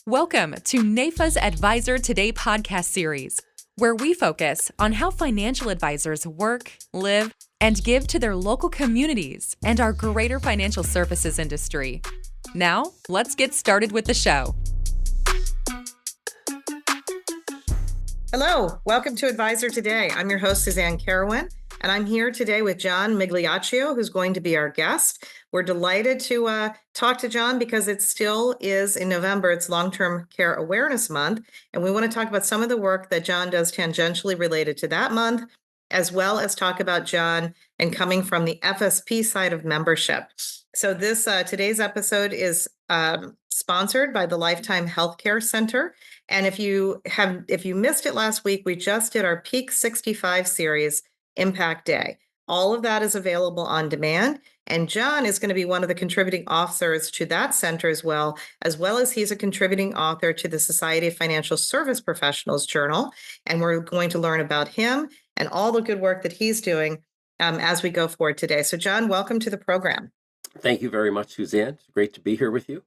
Welcome to NAIFA's Advisor Today podcast series, where we focus on how financial advisors work, live, and give to their local communities and our greater financial services industry. Now, let's get started with the show. Hello, welcome to Advisor Today. I'm your host, Suzanne Carowin, and I'm here today with John Migliaccio, who's going to be our guest. We're delighted to talk to John because it still is in November. It's Long-Term Care Awareness Month, and we want to talk about some of the work that John does tangentially related to that month, as well as talk about John and coming from the FSP side of membership. So this today's episode is sponsored by the Lifetime Healthcare Center. And if you missed it last week, we just did our Peak 65 series, Impact Day. All of that is available on demand. And John is going to be one of the contributing authors to that center as well as he's a contributing author to the Society of Financial Service Professionals Journal. And we're going to learn about him and all the good work that he's doing as we go forward today. So John, welcome to the program. Thank you very much, Suzanne. It's great to be here with you.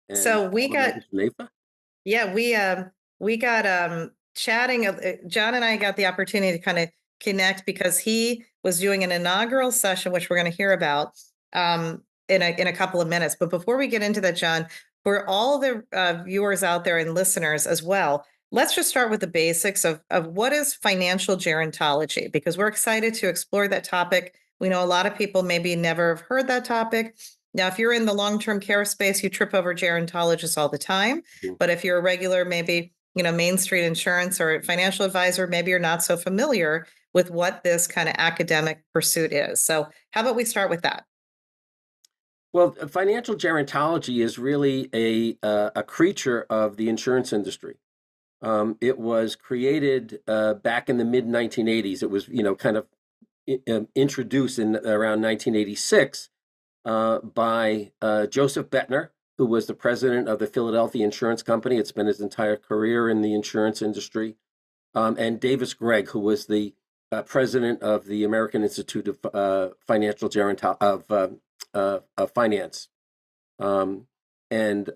And so we got NAIFA. Yeah, we got chatting. John and I got the opportunity to kind of connect because he was doing an inaugural session, which we're going to hear about in a couple of minutes. But before we get into that, John, for all the viewers out there and listeners as well, let's just start with the basics of what is financial gerontology, because we're excited to explore that topic. We know a lot of people maybe never have heard that topic. Now, if you're in the long-term care space, you trip over gerontologists all the time. But if you're a regular, maybe, Main Street insurance or financial advisor, maybe you're not so familiar with what this kind of academic pursuit is. So how about we start with that? Well, financial gerontology is really a creature of the insurance industry. It was created back in the mid-1980s. It was, kind of introduced in around 1986 by Joseph Bettner, who was the president of the Philadelphia Insurance Company. It's been his entire career in the insurance industry. And Davis Gregg, who was the president of the American Institute of Financial Finance. And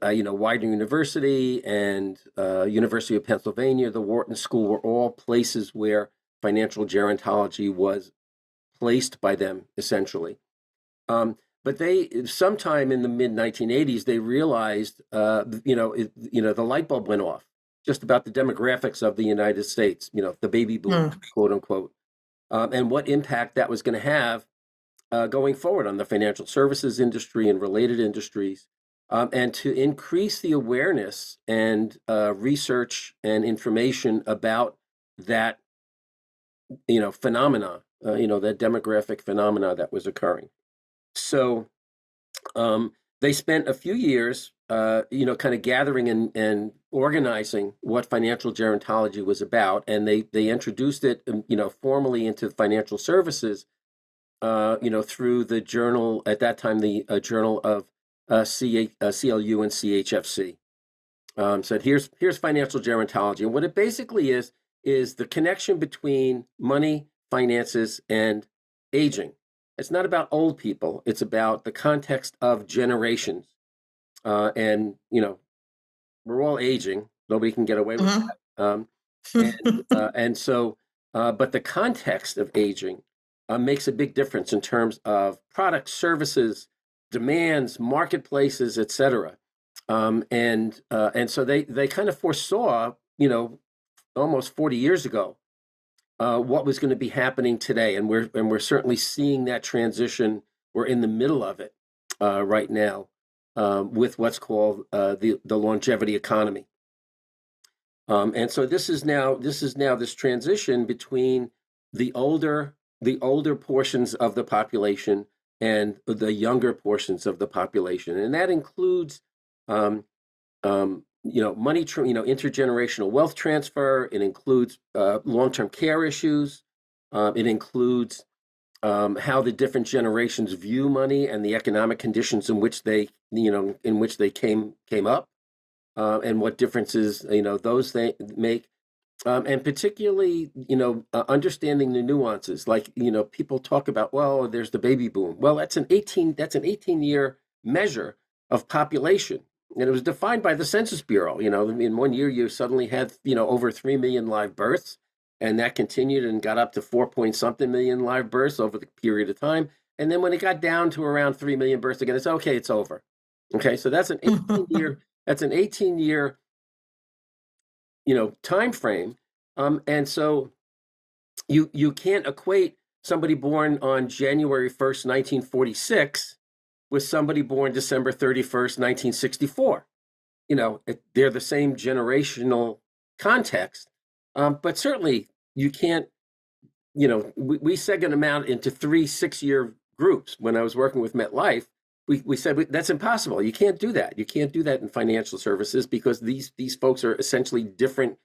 Widener University and University of Pennsylvania, the Wharton School were all places where financial gerontology was placed by them, essentially. But they, sometime in the mid-1980s, they realized, the light bulb went off just about the demographics of the United States, the baby boom, quote unquote, and what impact that was going to have going forward on the financial services industry and related industries, and to increase the awareness and research and information about that, phenomena, that demographic phenomena that was occurring. So they spent a few years, kind of gathering and organizing what financial gerontology was about, and they introduced it, formally into financial services, through the journal at that time, the Journal of CLU and CHFC. Said here's financial gerontology, and what it basically is the connection between money, finances, and aging. It's not about old people. It's about the context of generations. And, we're all aging. Nobody can get away with that. But the context of aging makes a big difference in terms of products, services, demands, marketplaces, et cetera. And so they kind of foresaw, almost 40 years ago, what was going to be happening today, and we're certainly seeing that transition. We're in the middle of it right now with what's called the longevity economy, and so this is now this transition between the older portions of the population and the younger portions of the population, and that includes money, intergenerational wealth transfer. It includes long-term care issues. It includes how the different generations view money and the economic conditions in which they came up, and what differences those they make, and particularly understanding the nuances. Like people talk about, well, there's the baby boom. Well, that's an 18-year measure of population. And it was defined by the Census Bureau. In one year, you suddenly had, over 3 million live births, and that continued and got up to 4 point something million live births over the period of time. And then when it got down to around 3 million births again, it's okay, it's over. Okay, so that's an 18-year, time frame. And so you can't equate somebody born on January 1st, 1946 with somebody born December 31st, 1964. They're the same generational context. But certainly you can't, we segment them out into 3 6-year groups. When I was working with MetLife, we said that's impossible. You can't do that. You can't do that in financial services because these folks are essentially different,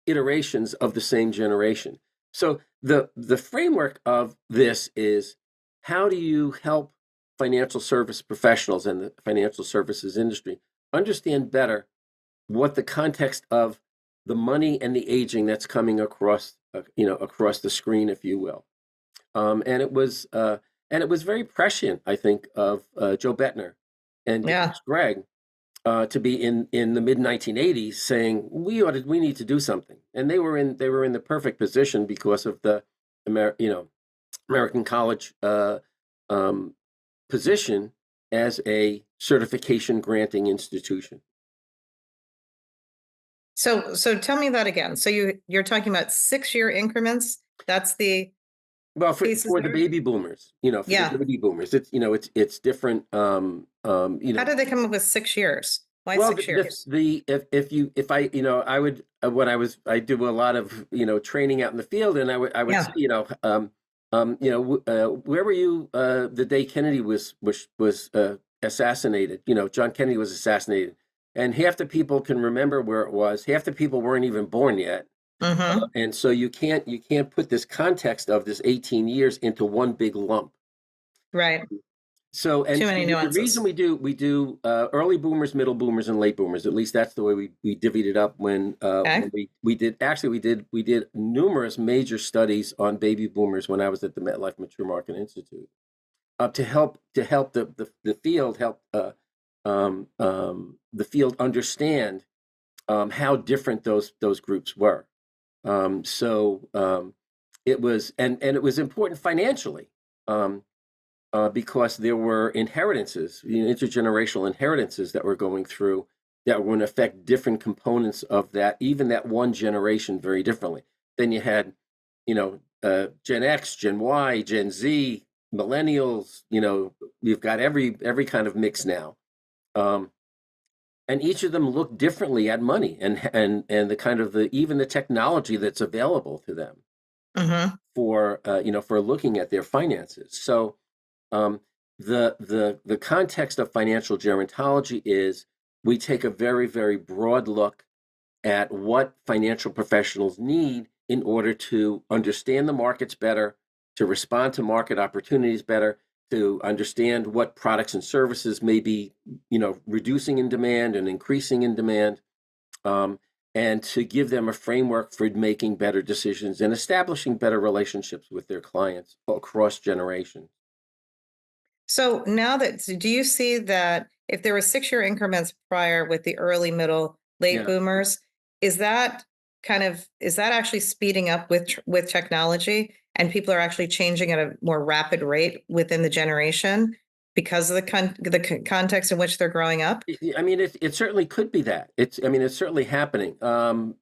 iterations of the same generation. So the framework of this is, how do you help financial service professionals and the financial services industry understand better what the context of the money and the aging that's coming across, across the screen, if you will. And it was very prescient, I think, of Joe Bettner and Yeah. Greg to be in the mid 1980s saying we need to do something, and they were in the perfect position because of the American College position as a certification granting institution. So tell me that again. So you're talking about 6-year increments. That's the Well, pieces for the there? baby boomers, Yeah. the baby boomers, it's different. How did they come up with 6 years? Why Well, 6 years? if I I would I do a lot of training out in the field, and I would Yeah. say where were you the day Kennedy was assassinated? John Kennedy was assassinated, and half the people can remember where it was. Half the people weren't even born yet. Mm-hmm. And so you can't put this context of this 18 years into one big lump. Right. So, and Too many the nuances. reason we do early boomers, middle boomers, and late boomers. At least that's the way we divvied it up when Okay. we did numerous major studies on baby boomers when I was at the MetLife Mature Market Institute to help the field the field understand how different those groups were. It was and it was important financially. Because there were inheritances, intergenerational inheritances that were going through that were going to affect different components of that, even that one generation, very differently. Then you had, Gen X, Gen Y, Gen Z, millennials. You've got every kind of mix now, and each of them look differently at money and the kind of even the technology that's available to them Mm-hmm. for looking at their finances. So. The context of financial gerontology is we take a very, very broad look at what financial professionals need in order to understand the markets better, to respond to market opportunities better, to understand what products and services may be, reducing in demand and increasing in demand, and to give them a framework for making better decisions and establishing better relationships with their clients across generations. So now do you see that if there were 6-year increments prior with the early, middle, late Yeah. boomers, is that actually speeding up with technology, and people are actually changing at a more rapid rate within the generation because of the context in which they're growing up? I mean, it certainly could be that. It's certainly happening. So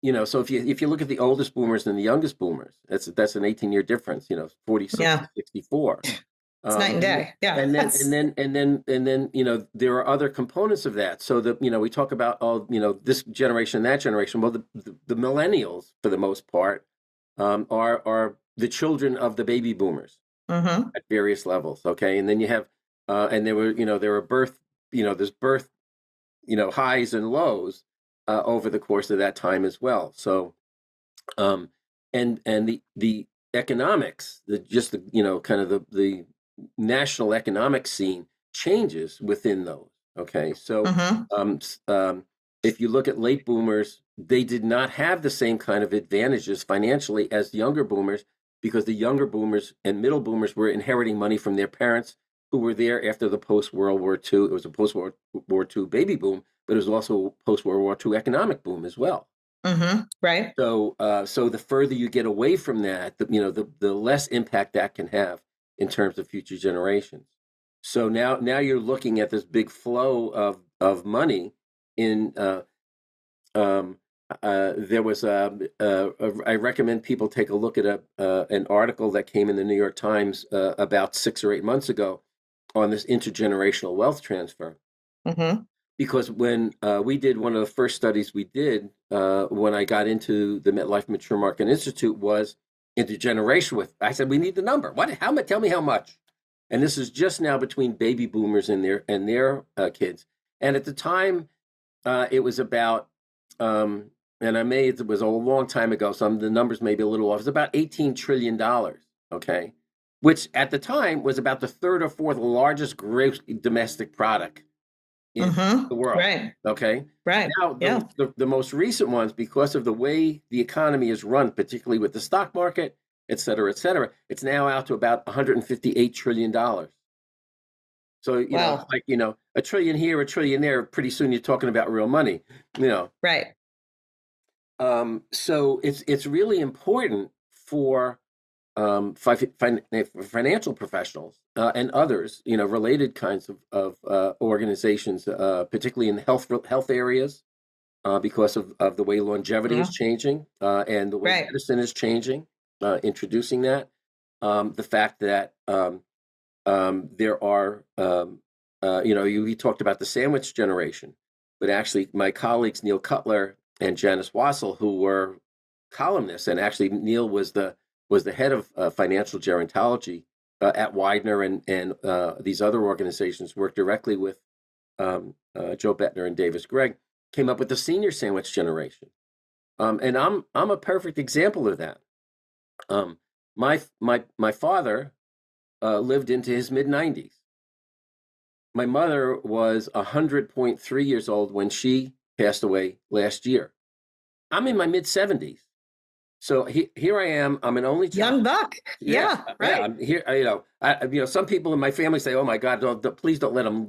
if you look at the oldest boomers and the youngest boomers, that's an 18-year difference. 46 Yeah. to 64. It's night and day. Yeah. And then there are other components of that. So that we talk about this generation, that generation. Well, the millennials for the most part are the children of the baby boomers Mm-hmm. at various levels. Okay, and then you have and there were birth there's birth highs and lows over the course of that time as well. So and the economics, kind of the national economic scene changes within those. Okay, so Mm-hmm. if you look at late boomers, they did not have the same kind of advantages financially as the younger boomers, because the younger boomers and middle boomers were inheriting money from their parents who were there after the post-World War II. It was a post-World War II baby boom, but it was also a post-World War II economic boom as well. Right. So, so the further you get away from that, the less impact that can have in terms of future generations. So now you're looking at this big flow of money in. There was I recommend people take a look at an article that came in the New York Times about 6 or 8 months ago on this intergenerational wealth transfer. Because when we did one of the first studies we did when I got into the MetLife Mature Market Institute was intergenerational. I said, we need the number. What? How much? Tell me how much. And this is just now between baby boomers and their kids. And at the time, it was about, and it was a long time ago. Some of the numbers may be a little off. It's about $18 trillion. Okay, which at the time was about the third or fourth largest gross domestic product in the world. Right. Okay. Right. Now, the most recent ones, because of the way the economy is run, particularly with the stock market, et cetera, it's now out to about $158 trillion. So, you know, it's like, a trillion here, a trillion there, pretty soon you're talking about real money, Right. So it's really important for financial professionals and others, related kinds of organizations, particularly in the health areas, because of the way longevity is changing and the way medicine is changing, introducing that, the fact that there are, you talked about the sandwich generation, but actually my colleagues Neil Cutler and Janice Wassel, who were columnists, and actually Neil was the head of financial gerontology at Widener and these other organizations, worked directly with Joe Bettner and Davis Gregg, came up with the senior sandwich generation. And I'm a perfect example of that. My father lived into his mid-90s. My mother was 100.3 years old when she passed away last year. I'm in my mid-70s. So here I am. I'm an only child. Young buck. Yeah, right. Yeah, I'm here. Some people in my family say, "Oh my God, please don't let him,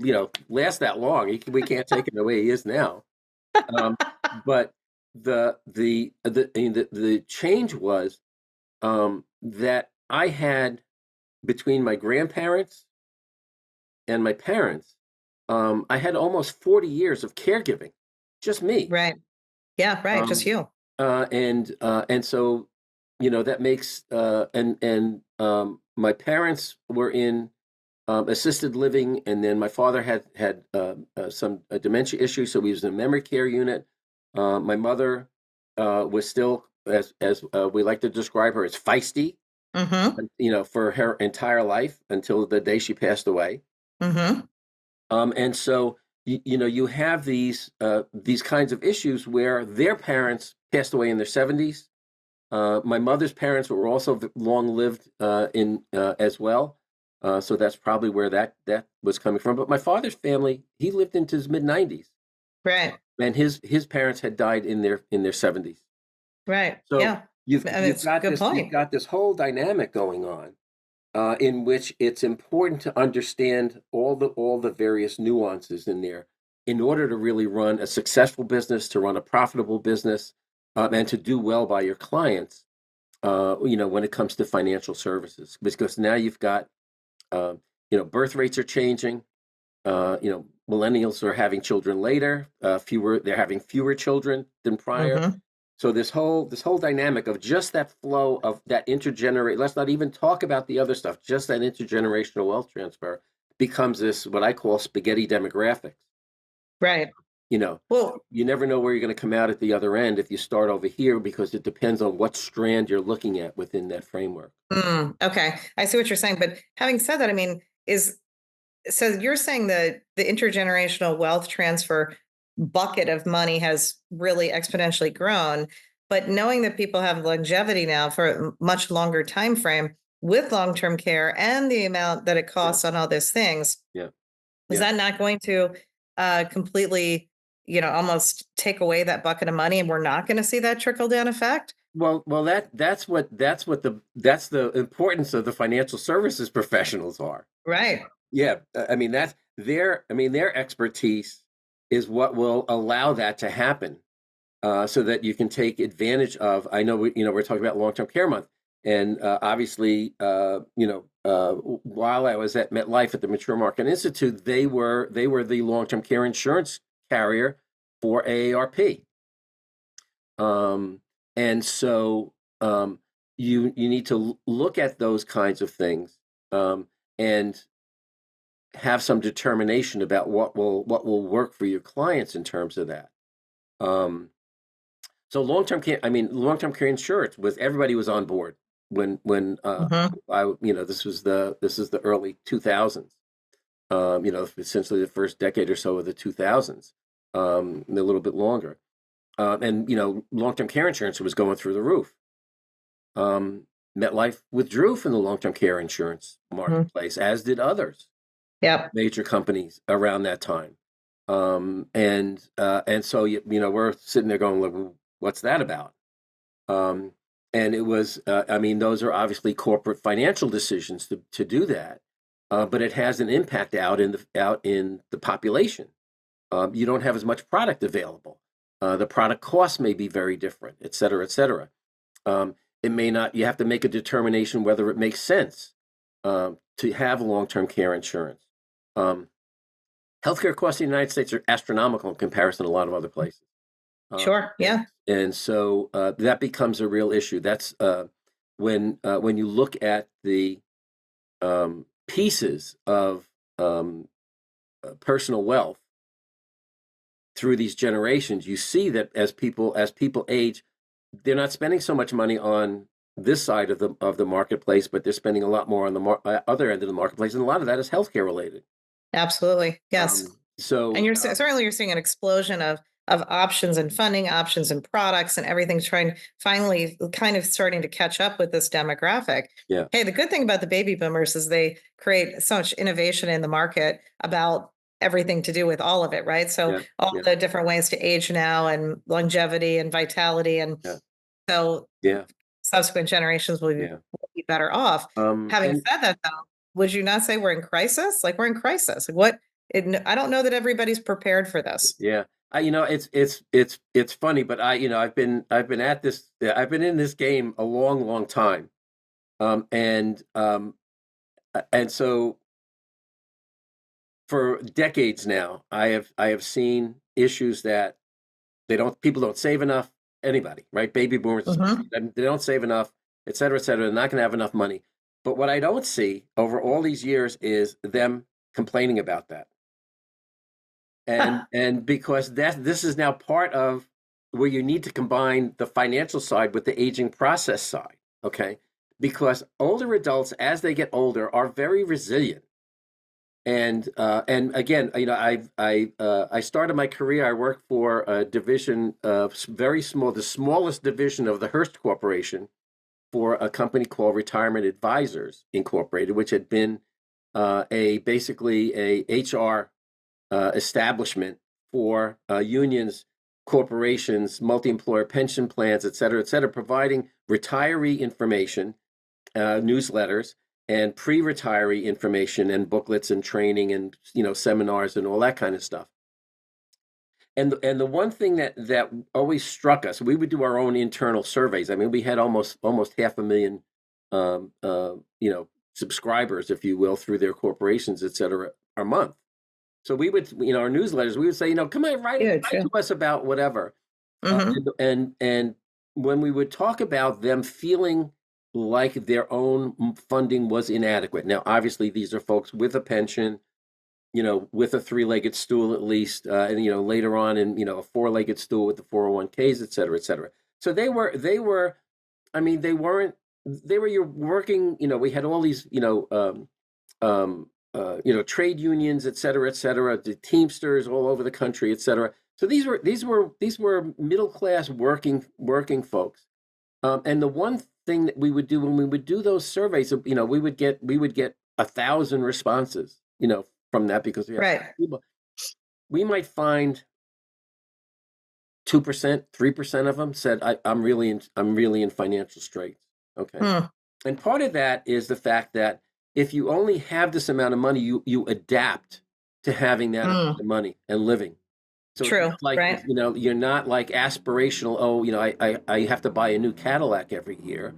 last that long. We can't take him the way he is now." But the change was that I had, between my grandparents and my parents, I had almost 40 years of caregiving, just me. Right. Yeah. Right. Just you. And so, that makes my parents were in assisted living, and then my father had some dementia issues, so he was in a memory care unit. My mother was still, as we like to describe her, as feisty, for her entire life until the day she passed away. And so you have these kinds of issues where their parents passed away in their 70s. My mother's parents were also long lived as well. So that's probably where that was coming from. But my father's family, he lived into his mid-90s. Right. And his parents had died in their 70s. Right. So yeah. you've got this whole dynamic going on, in which it's important to understand all the various nuances in there in order to really run a successful business, to run a profitable business, and to do well by your clients. When it comes to financial services, because now you've got, birth rates are changing. Millennials are having children later. They're having fewer children than prior. So this whole dynamic of just that flow of that intergenerate, let's not even talk about the other stuff, just that intergenerational wealth transfer becomes this, what I call spaghetti demographics. Right. Well, you never know where you're going to come out at the other end if you start over here, because it depends on what strand you're looking at within that framework. Okay. I see what you're saying. But having said that, so you're saying that the intergenerational wealth transfer bucket of money has really exponentially grown, but knowing that people have longevity now for a much longer time frame with long-term care and the amount that it costs on all those things, is that not going to completely, almost take away that bucket of money, and we're not going to see that trickle down effect? Well, that's the importance of the financial services professionals are. Right. Yeah, I mean their expertise is what will allow that to happen, so that you can take advantage of. I know we're talking about long-term care month, and obviously, while I was at MetLife at the Mature Market Institute, they were the long-term care insurance carrier for AARP, um, and so you need to look at those kinds of things, and have some determination about what will work for your clients in terms of that. Um, so long-term care insurance was everybody was on board when Hmm. this is the early 2000s. Essentially the first decade or so of the 2000s, a little bit longer. And long-term care insurance was going through the roof. Um, MetLife withdrew from the long-term care insurance Hmm. marketplace, as did others. Yep. Major companies around that time. And so we're sitting there going, "Well, what's that about?" Um, and it was, those are obviously corporate financial decisions to do that, but it has an impact out in the population. You don't have as much product available. The product costs may be very different, et cetera, et cetera. It may not. You have to make a determination whether it makes sense to have long-term care insurance. Um, Healthcare costs in the United States are astronomical in comparison to a lot of other places. Sure. And Yeah. so that becomes a real issue. That's when you look at the pieces of personal wealth through these generations, you see that as people age, they're not spending so much money on this side of the marketplace, but they're spending a lot more on the other end of the marketplace, and a lot of that is healthcare related. Absolutely. Yes. And So certainly you're seeing an explosion of options and funding options and products and everything's trying finally kind of starting to catch up with this demographic. yeah, Hey, the good thing about the baby boomers is they create so much innovation in the market about everything to do with all of it, right? So yeah, all yeah, the different ways to age now and longevity and vitality. And yeah, so yeah, subsequent generations yeah. will be better off. Having And said that, though, would you not say we're in crisis? Like we're in crisis. I don't know that everybody's prepared for this. Yeah. It's funny, but I've been at this I've been in this game a long, long time. And so for decades now, I have seen issues that people don't save enough, anybody, right? Baby boomers especially, Hmm. they don't save enough, et cetera, et cetera. They're not going to have enough money. But what I don't see over all these years is them complaining about that. And because this is now part of where you need to combine the financial side with the aging process side, okay? Because older adults, as they get older, are very resilient. And again, I started my career. I worked for a division of very small, the smallest division of the Hearst Corporation, for a company called Retirement Advisors Incorporated, which had been a basically a HR establishment for unions, corporations, multi-employer pension plans, et cetera, providing retiree information, newsletters, and pre-retiree information and booklets and training and seminars and all that kind of stuff. And the one thing that always struck us, we would do our own internal surveys. I mean, we had almost 500,000 subscribers, if you will, through their corporations, et cetera, a month. So we would, our newsletters, we would say, come on, write Huge. Yeah. to us about whatever. Hmm. And when we would talk about them feeling like their own funding was inadequate. Now, obviously, these are folks with a pension, with a three-legged stool at least, and later on, in a four-legged stool with the 401ks, et cetera, et cetera. So they were. I mean, they weren't. They were your working. We had all these, trade unions, et cetera, the Teamsters all over the country, et cetera. So these were middle class working folks. And the one thing that we would do when we would do those surveys, we would get 1,000 responses, from that, because we have so Right. many people. We might find 2%, 3% of them said, I'm really in financial straits. Okay. Hmm. And part of that is the fact that if you only have this amount of money, you adapt to having that amount Mm, of money and living. So it's true. not like, Right. you're not like aspirational. Oh, I have to buy a new Cadillac every year.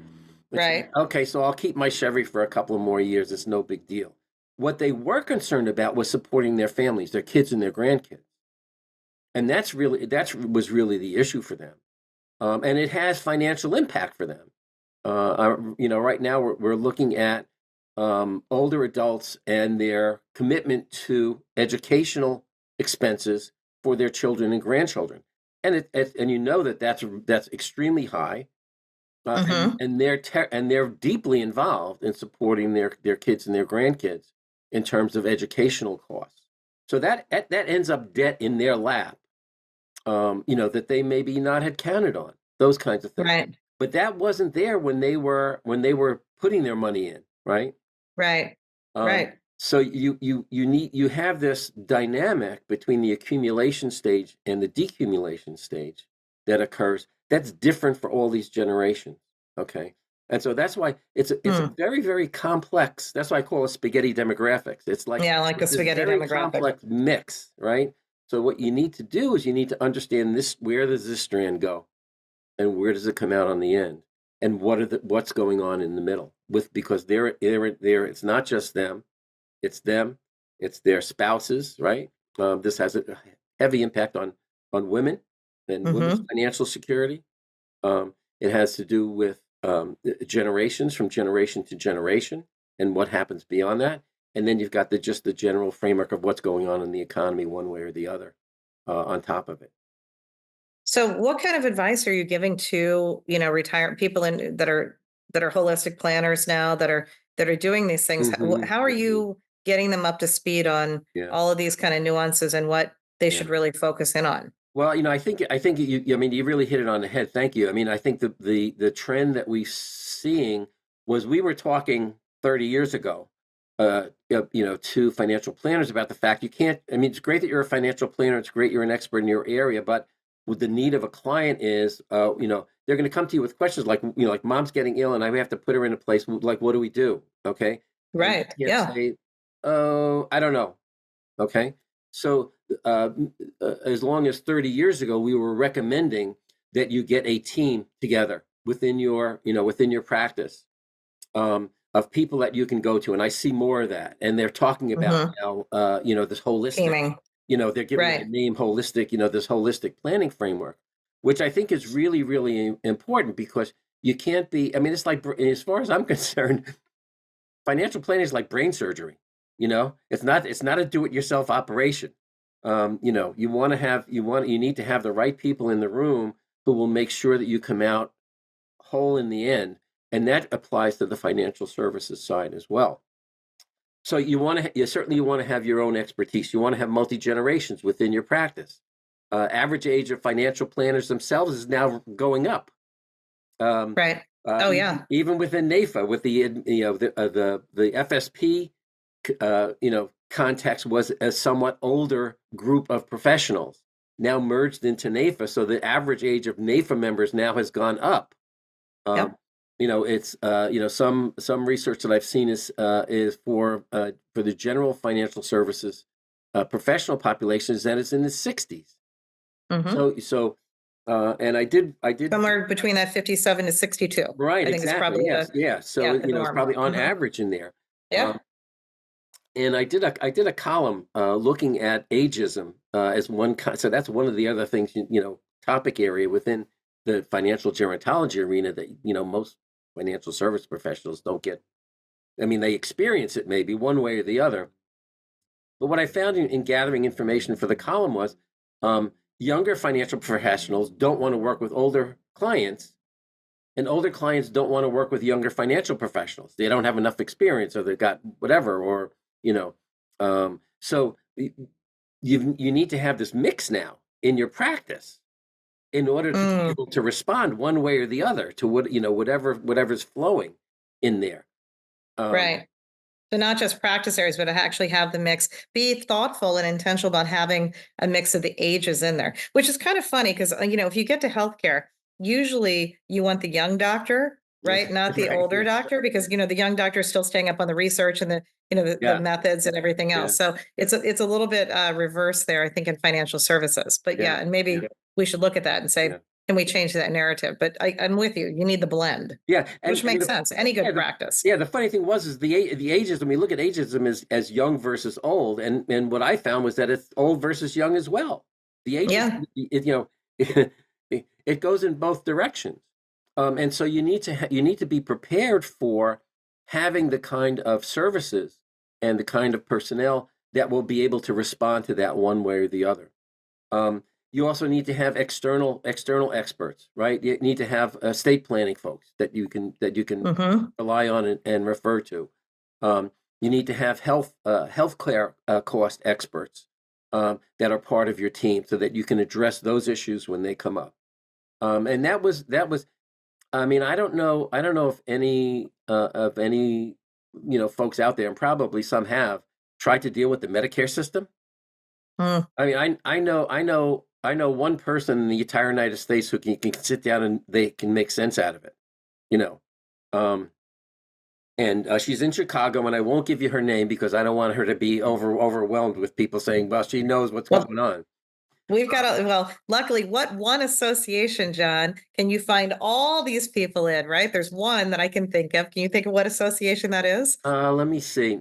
It's like, Right. okay, so I'll keep my Chevy for a couple of more years. It's no big deal. What they were concerned about was supporting their families, their kids and their grandkids. And that was really the issue for them. And it has financial impact for them. Right now we're looking at older adults and their commitment to educational expenses for their children and grandchildren, and that's extremely high, Mm-hmm. and they're deeply involved in supporting their kids and their grandkids in terms of educational costs. So that ends up debt in their lap, that they maybe not had counted on, those kinds of things. Right. But that wasn't there when they were putting their money in, right? Right. Um, Right. so you have this dynamic between the accumulation stage and the decumulation stage that occurs. That's different for all these generations. Okay. And so that's why it's a Hmm. very, very complex. That's why I call it spaghetti demographics. Yeah, I like the It's this spaghetti very demographic. complex mix, right? So what you need to do is you need to understand this: where does this strand go, and where does it come out on the end, and what's going on in the middle, because they're it's not just them, it's them, it's their spouses, right? This has a heavy impact on women and women's Mm-hmm. financial security. It has to do with generations, from generation to generation, and what happens beyond that. And then you've got just the general framework of what's going on in the economy, one way or the other, on top of it. So what kind of advice are you giving to, retired people that are holistic planners now that are doing these things? Hmm. How are Hmm. you getting them up to speed on Yeah, all of these kind of nuances and what they yeah. should really focus in on? Well, I think I mean, you really hit it on the head. Thank you. I mean, I think the trend that we're seeing was, we were talking 30 years ago, to financial planners about the fact you can't. I mean, it's great that you're a financial planner. It's great you're an expert in your area, but what the need of a client is, they're going to come to you with questions like, like mom's getting ill and I have to put her in a place. Like, what do we do? Okay, and Right. you can't Yeah. say, oh, I don't know. Okay. So, as long as 30 years ago, we were recommending that you get a team together within your practice, of people that you can go to. And I see more of that. And they're talking about Mm-hmm. now, this holistic, Teaming. they're giving it a Right. name, holistic, this holistic planning framework, which I think is really, really important, because you can't be, I mean, it's like, as far as I'm concerned, financial planning is like brain surgery. It's not a do-it-yourself operation. You need to have the right people in the room who will make sure that you come out whole in the end, and that applies to the financial services side as well. So you want to have your own expertise. You want to have multi-generations within your practice. Average age of financial planners themselves is now going up. Um, Right. Oh yeah. even within NAIFA, with the FSP, context, was a somewhat older group of professionals now merged into NAIFA. So the average age of NAIFA members now has gone up. Um, Yep. it's some research that I've seen is for the general financial services professional populations, that is in the 60s. Mm-hmm. And I did Somewhere between that 57 to 62. right, I think it's exactly, probably yes, yeah. So the it's norm. probably on Mm-hmm. average in there. Yeah. Um, and I did a column looking at ageism as so that's one of the other things, topic area within the financial gerontology arena that most financial service professionals don't get. I mean, they experience it maybe one way or the other. But what I found in gathering information for the column was, younger financial professionals don't want to work with older clients, and older clients don't want to work with younger financial professionals. They don't have enough experience, or they've got whatever, or so you need to have this mix now in your practice in order to be Mm, able to respond one way or the other to whatever's flowing in there. Um, right. So not just practice areas, but to actually have the mix. Be thoughtful and intentional about having a mix of the ages in there, which is kind of funny because if you get to healthcare, usually you want the young doctor right? Not the Right. older doctor, because, the young doctor is still staying up on the research and the Yeah. methods and everything Yeah. else. So it's a little bit reverse there, I think, in financial services. But Yeah. and maybe we should look at that and say, Yeah. can we change that narrative? But I'm with you. You need the blend, Yeah. which makes sense. Any good yeah, practice. the funny thing is the ageism. We look at ageism as young versus old, and what I found was that it's old versus young as well. The ageism, it goes in both directions, and so you need to be prepared for having the kind of services and the kind of personnel that will be able to respond to that one way or the other. You also need to have external experts, right? You need to have estate planning folks that you can Mm-hmm. rely on and refer to. You need to have healthcare cost experts that are part of your team, so that you can address those issues when they come up. And that was. I mean, I don't know if any of any folks out there, and probably some have tried to deal with the Medicare system. Mm. I mean, I know one person in the entire United States who can sit down and they can make sense out of it, you know. Um, and she's in Chicago, and I won't give you her name because I don't want her to be overwhelmed with people saying, "Well, she knows what's Well, going on." we've got luckily, what one association, John, can you find all these people in, right? There's one that I can think of. Can you think of what association that is? Let me see.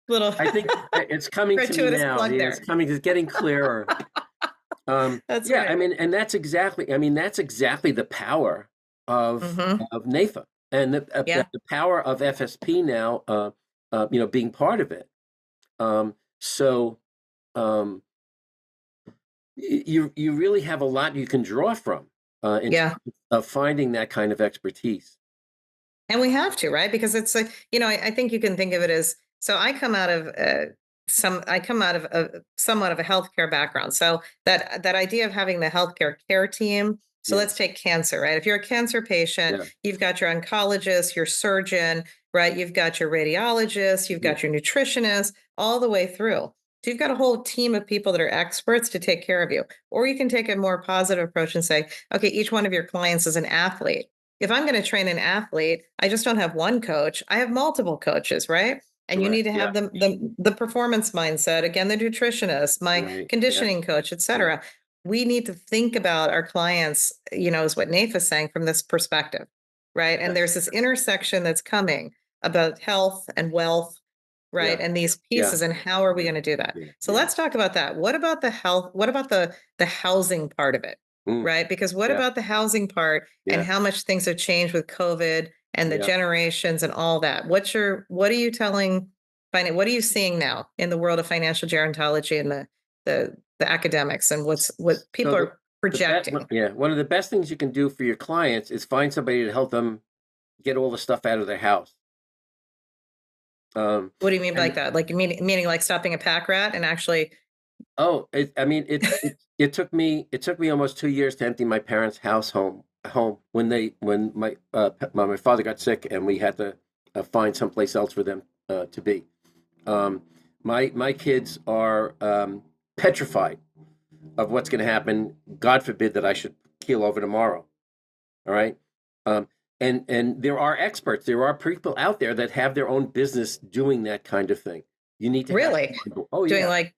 Little I think it's coming to me gratuitous now. plug Yeah, there. it's getting clearer. That's Yeah, I right. mean, and that's exactly. I mean, that's exactly the power Mm-hmm. of NAIFA, and Yeah. the power of FSP now. Being part of it. So um, you really have a lot you can draw from in Yeah. terms of finding that kind of expertise. And we have to, right? Because it's I think you can think of it as, so I come out of somewhat of a healthcare background. So that idea of having the healthcare care team. So Yeah, let's take cancer, right? If you're a cancer patient, yeah, you've got your oncologist, your surgeon, right? You've got your radiologist, you've yeah, got your nutritionist, all the way through. So you've got a whole team of people that are experts to take care of you. Or you can take a more positive approach and say, okay, each one of your clients is an athlete. If I'm going to train an athlete, I just don't have one coach. I have multiple coaches, right? And you correct. need to Yeah, have the performance mindset, again, the nutritionist, my right. Yeah, conditioning coach, et yeah, cetera. We need to think about our clients, is what NAIFA is saying, from this perspective, right? And yes, there's this intersection that's coming about health and wealth, yeah, right? And these yeah, pieces, and how are we yeah, going to do that? yeah, So yeah. let's talk about that. What about the health? What about the housing part of it? Mm, Right? Because what yeah, about the housing part and yeah, how much things have changed with COVID and the yeah. generations and all that? What are you telling what are you seeing now in the world of financial gerontology and the academics, and what So people are projecting? one of the best things you can do for your clients is find somebody to help them get all the stuff out of their house. Um, What do you mean by and that? Like meaning like stopping a pack rat and actually I mean, it took me almost 2 years to empty my parents' home when my father got sick and we had to find someplace else for them to be. Um, my kids are petrified of what's going to happen. God forbid that I should keel over tomorrow. All right. Um, and there are experts. There are people out there that have their own business doing that kind of thing. You need to have. really Oh doing yeah. like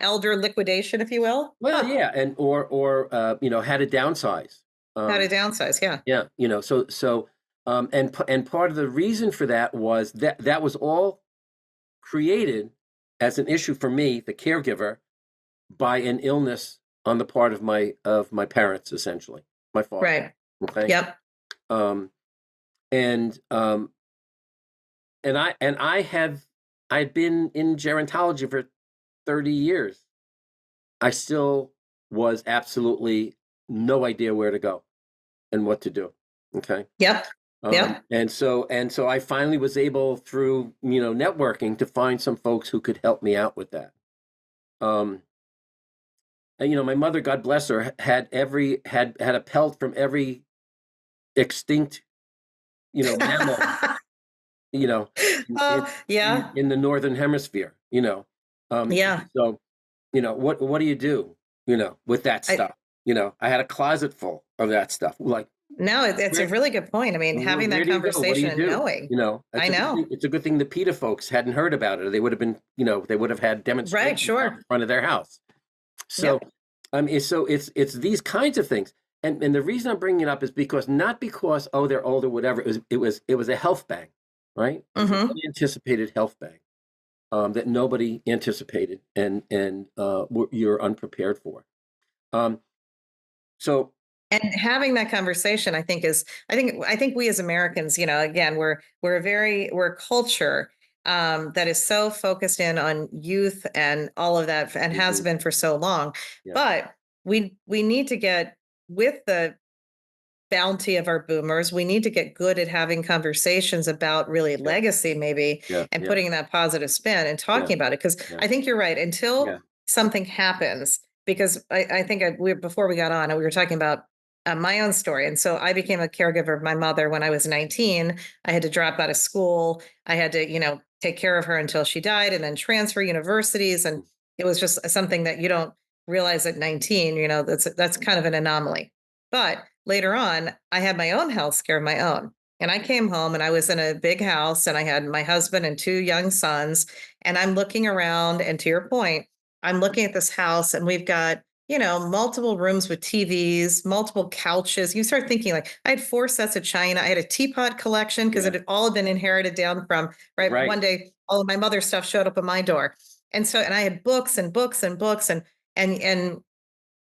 elder liquidation, if you will? Well, Huh. yeah, and how to downsize. How to Um, downsize, yeah. yeah, and part of the reason for that was that was all created as an issue for me, the caregiver, by an illness on the part of my parents, essentially, my father. Right. Okay, Yep. um, and I'd been in gerontology for 30 years. I still was absolutely no idea where to go and what to do. Okay. Yep. Yep. And so I finally was able through, networking to find some folks who could help me out with that. Um, and my mother, God bless her, had a pelt from every extinct, mammal, you know, in, Yeah. in the northern hemisphere. Um, Yeah. so, what do you do, with that I stuff? I had a closet full of that stuff. Like, No, it's a where, really good point. I mean, having where that do you go? What do conversation you and do? knowing, It's I a good know. thing. It's a good thing the PETA folks hadn't heard about it, or they would have been, they would have had Right, demonstrations out in sure. front of their house. So, Yep. it's these kinds of things, and the reason I'm bringing it up is because not because they're old or whatever. It was a health bang, right? It was an Hmm. unanticipated health bang that nobody anticipated, and you're unprepared for. Um, so And having that conversation, I think we as Americans, again, we're a culture that is so focused in on youth and all of that, and has mhm, been for so long. yeah, But we need to get with the bounty of our boomers. We need to get good at having conversations about really yeah, legacy, maybe, yeah, and yeah, putting that positive spin and yeah, talking about it. Because yeah, I think you're right. Until yeah, something happens, because I think before we got on, we were talking about my own story. And so I became a caregiver of my mother when I was 19. I had to drop out of school. I had to, take care of her until she died and then transfer universities. And mm, it was just something that you don't realize at 19, that's kind of an anomaly. But later on, I had my own health scare of my own. And I came home and I was in a big house and I had my husband and two young sons. And I'm looking around. And to your point, I'm looking at this house and we've got, multiple rooms with TVs, multiple couches. You start thinking like I had four sets of china. I had a teapot collection because yeah, it had all been inherited down from, right. right, One day, all of my mother's stuff showed up at my door. And I had books and books and books and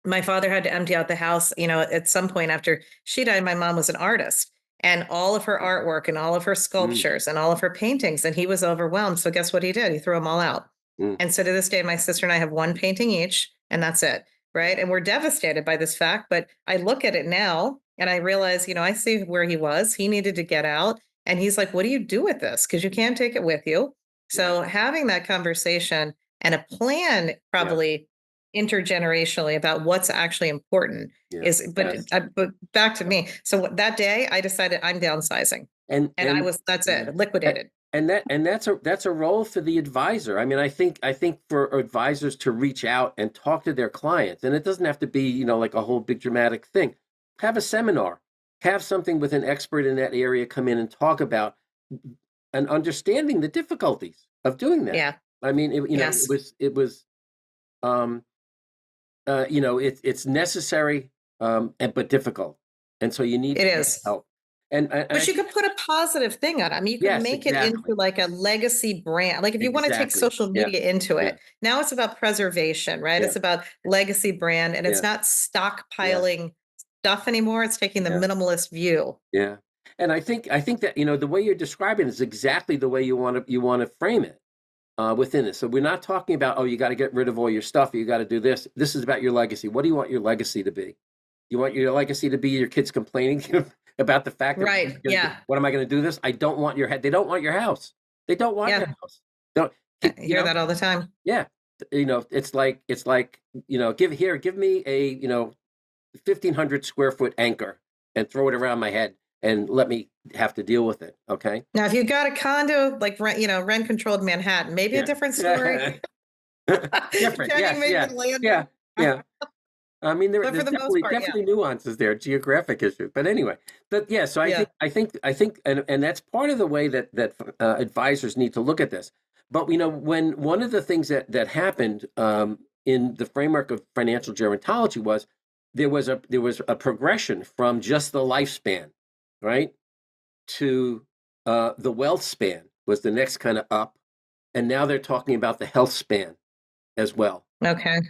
my father had to empty out the house, at some point after she died. My mom was an artist and all of her artwork and all of her mm, sculptures and all of her paintings. And he was overwhelmed. So guess what he did? He threw them all out. mm, And so to this day, my sister and I have one painting each, and that's it. Right. yeah, And we're devastated by this fact. But I look at it now and I realize, I see where he was. He needed to get out. And he's like, what do you do with this? Because you can't take it with you. yeah, So having that conversation and a plan, yeah, probably intergenerationally, about what's actually important yeah, is, yes, but back to me. So that day I decided I'm downsizing, and and and that's yeah. it, liquidated. And that's a role for the advisor. I mean, I think for advisors to reach out and talk to their clients, and it doesn't have to be, like a whole big dramatic thing. Have a seminar, have something with an expert in that area come in and talk about and understanding the difficulties of doing that. Yeah. I mean, Yes, um, it's necessary, but difficult, and so you need it to get is. help. And I But you think could put a positive thing on it. I mean, you could yes, make it into exactly, like a legacy brand. Like if you want to take exactly, social yeah, media into yeah, it, now it's about preservation, right? yeah, It's about legacy brand, and it's yeah, not yeah. stockpiling stuff anymore. It's taking the Yeah, minimalist view. yeah. And I think that the way you're describing it is exactly the way you want to frame it within it. So we're not talking about, you got to get rid of all your stuff, you got to do this. This is about your legacy. What do you want your legacy to be? You want your legacy to be your kids complaining to you about the fact that Right. Yeah. what am I going to do this? I don't want your head. They don't want your house. They don't want your Yeah. house. Don't I hear that all the time. yeah. It's like give me a 1,500 square foot anchor and throw it around my head and let me have to deal with it. Okay. Now, if you've got a condo like rent controlled Manhattan, maybe a Yeah. different story. Different. Depending Yes. maybe Yeah. the land, Yeah. Yeah. I mean, but for there's the most definitely part, yeah. definitely nuances there, geographic issue. But anyway, but yeah. So I Yeah. think I think I think, and that's part of the way that advisors need to look at this. But when one of the things that happened in the framework of financial gerontology was there was a progression from just the lifespan, right, to the wealth span was the next kind of up, and now they're talking about the health span as well. Okay.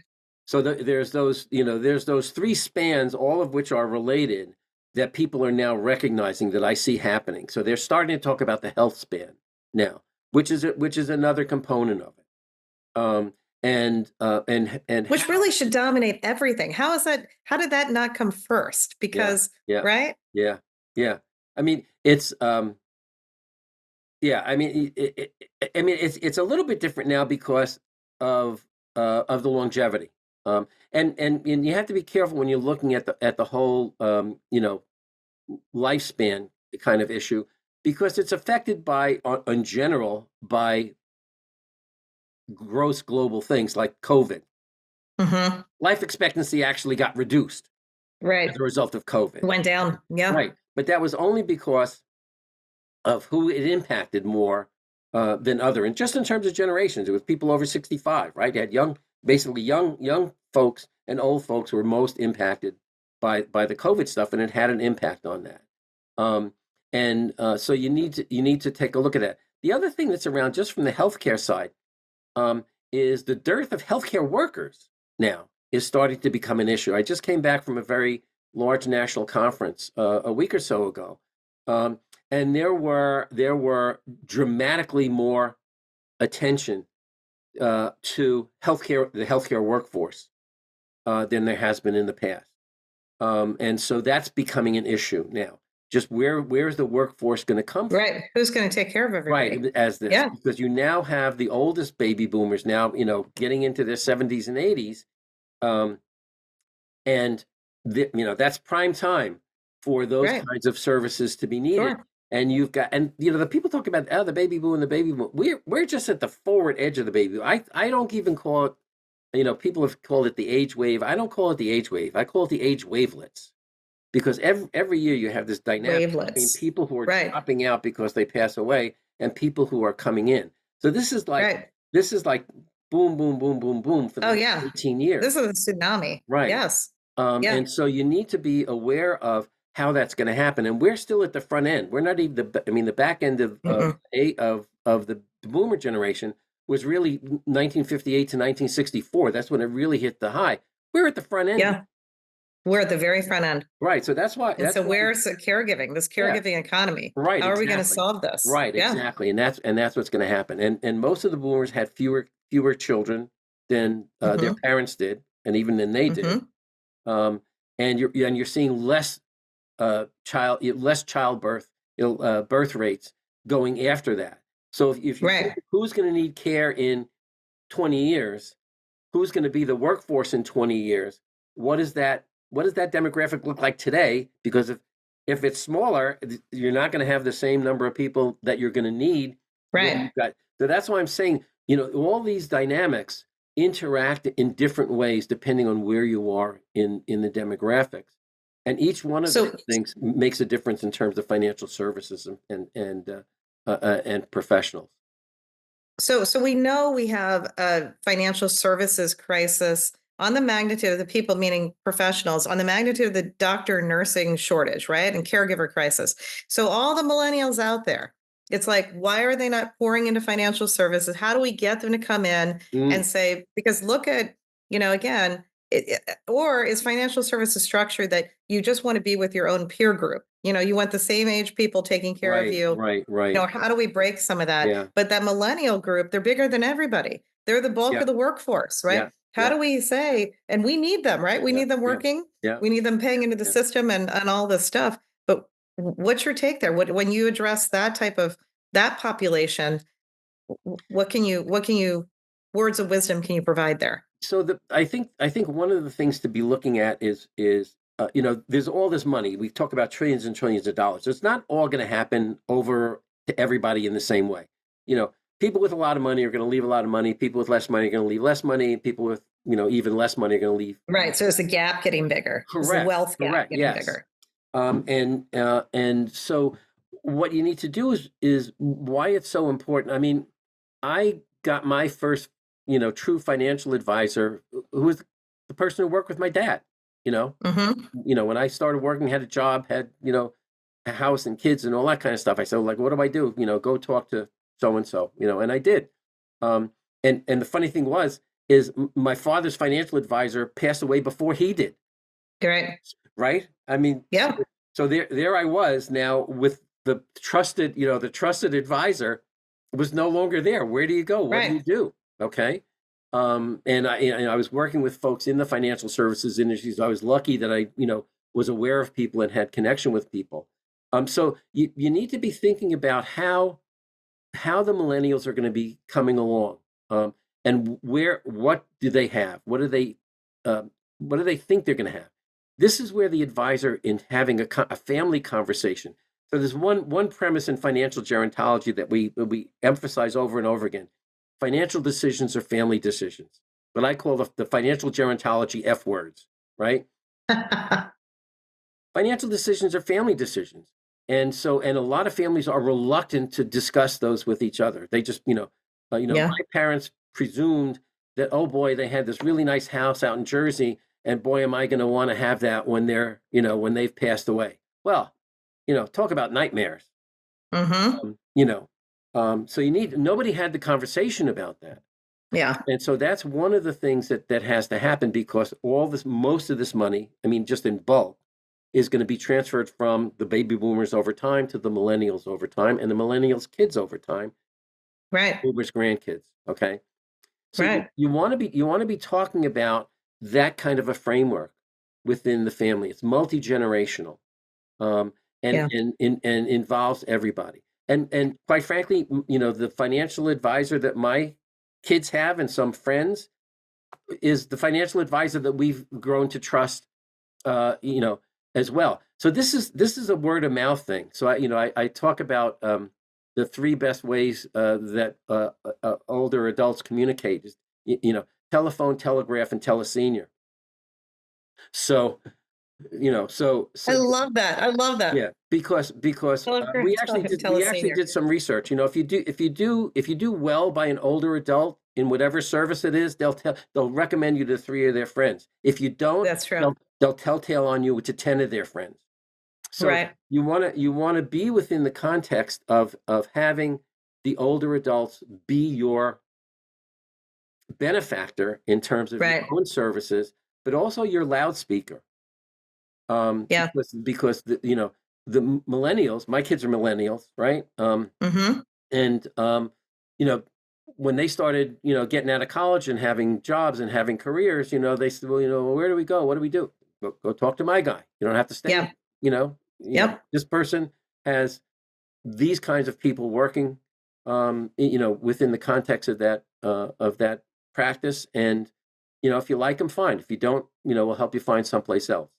So there's those three spans, all of which are related, that people are now recognizing that I see happening. So they're starting to talk about the health span now, which is another component of it. And Which really should dominate everything. How is that? How did that not come first? yeah, Because, yeah, right? yeah, yeah. I mean, it's yeah. I mean, it's a little bit different now because of the longevity. And you have to be careful when you're looking at the whole lifespan kind of issue, because it's affected in general by gross global things like COVID. Mm-hmm. Life expectancy actually got reduced Right. as a result of COVID. Went down. Yeah. Right. But that was only because of who it impacted more than other. And just in terms of generations, it was people over 65, right? You had basically young folks and old folks who were most impacted by the COVID stuff, and it had an impact on that. So you need to take a look at that. The other thing that's around just from the healthcare side is the dearth of healthcare workers now is starting to become an issue. I just came back from a very large national conference a week or so ago, and there were dramatically more attention to the healthcare workforce than there has been in the past, and so that's becoming an issue now. Just where's the workforce going to come from? Right. Who's going to take care of everybody? Right, as this, Yeah. because you now have the oldest baby boomers now, getting into their 70s and 80s, and that's prime time for those Right. kinds of services to be needed. Sure. And you've got, the people talk about the baby boom and the baby boom. We're just at the forward edge of the baby boom. I don't even call it, people have called it the age wave. I don't call it the age wave. I call it the age wavelets. Because every year you have this dynamic between Wavelets. people who are Right. dropping out because they pass away and people who are coming in. So this is like Right. boom, boom, boom, boom, boom for the Oh, next yeah. 18 years. This is a tsunami. Right. Yes. Yeah. And so you need to be aware of how that's going to happen. And we're still at the front end. We're not even the back end of the boomer generation was really 1958 to 1964. That's when it really hit the high. We're at the front end. Yeah. We're at the very front end. Right. So that's why. And so where's the caregiving, this caregiving economy? Right. How are we going to exactly. solve this? Right. Yeah. Exactly. And that's what's going to happen. And most of the boomers had fewer children than their parents did, and even than they did. And you're seeing less childbirth birth rates going after that. So if you think who's going to need care in 20 years, who's going to be the workforce in 20 years, what does that demographic look like today? Because if it's smaller, you're not going to have the same number of people that you're going to need. Right. So that's why I'm saying, all these dynamics interact in different ways depending on where you are in the demographics. And each one of those things makes a difference in terms of financial services and professionals. So we know we have a financial services crisis on the magnitude of the people, meaning professionals, on the magnitude of the doctor nursing shortage, right? And caregiver crisis. So all the millennials out there, it's like, why are they not pouring into financial services? How do we get them to come in and say, because look at, again, or is financial services structured that you just want to be with your own peer group? You want the same age people taking care of you. Right. How do we break some of that? Yeah. But that millennial group, they're bigger than everybody. They're the bulk of the workforce, right? Yeah. How do we say, and we need them, right? We need them working. Yeah. We need them paying into the system and all this stuff. But what's your take there? When you address that population, what can you words of wisdom can you provide there? So I think one of the things to be looking at is there's all this money. We talk about trillions and trillions of dollars. It's not all going to happen over to everybody in the same way. People with a lot of money are going to leave a lot of money. People with less money are going to leave less money. People with even less money are going to leave. Right. So is the gap getting bigger? Correct. Is the wealth gap getting bigger? And so what you need to do is why it's so important. I mean, I got my first true financial advisor, who was the person who worked with my dad. When I started working, had a job, had a house and kids and all that kind of stuff. I said, like, what do I do? Go talk to so and so. And I did. And the funny thing is my father's financial advisor passed away before he did. Great. Right. I mean, yeah. So there I was now with the trusted advisor was no longer there. Where do you go? What do you do? Okay. And I was working with folks in the financial services industry. So I was lucky that I, was aware of people and had connection with people. So you need to be thinking about how the millennials are going to be coming along, and what do they have? What do they think they're going to have? This is where the advisor in having a family conversation. So there's one premise in financial gerontology that we emphasize over and over again. Financial decisions are family decisions. what I call the financial gerontology F words, right? Financial decisions are family decisions. And a lot of families are reluctant to discuss those with each other. They just, Yeah. my parents presumed that, oh boy, they had this really nice house out in Jersey, and boy, am I going to want to have that when when they've passed away. Well, talk about nightmares. Mm-hmm. So nobody had the conversation about that. Yeah. And so that's one of the things that has to happen, because most of this money, I mean, just in bulk, is going to be transferred from the baby boomers over time to the millennials over time, and the millennials' kids over time, Right. boomers' grandkids. Okay, so Right. you want to be talking about that kind of a framework within the family. It's multi-generational, and Yeah. and involves everybody. And quite frankly, the financial advisor that my kids have and some friends is the financial advisor that we've grown to trust, as well. So this is a word of mouth thing. So I talk about the three best ways that older adults communicate is, telephone, telegraph, and telesenior. So I love that. I love that. yeah, because we actually did some research. If you do well by an older adult in whatever service it is, they'll recommend you to 3 of their friends. If you don't, That's true. they'll telltale on you to 10 of their friends. So Right. you want to be within the context of having the older adults be your benefactor in terms of Right. your own services, but also your loudspeaker. Yeah. Because the millennials, my kids are millennials, right? Mm-hmm. And you know, when they started, getting out of college and having jobs and having careers, they said, well, where do we go? What do we do? Go talk to my guy. You don't have to stay. Yeah. You know, this person has these kinds of people working, within the context of that practice. And if you like them, fine. If you don't, we'll help you find someplace else.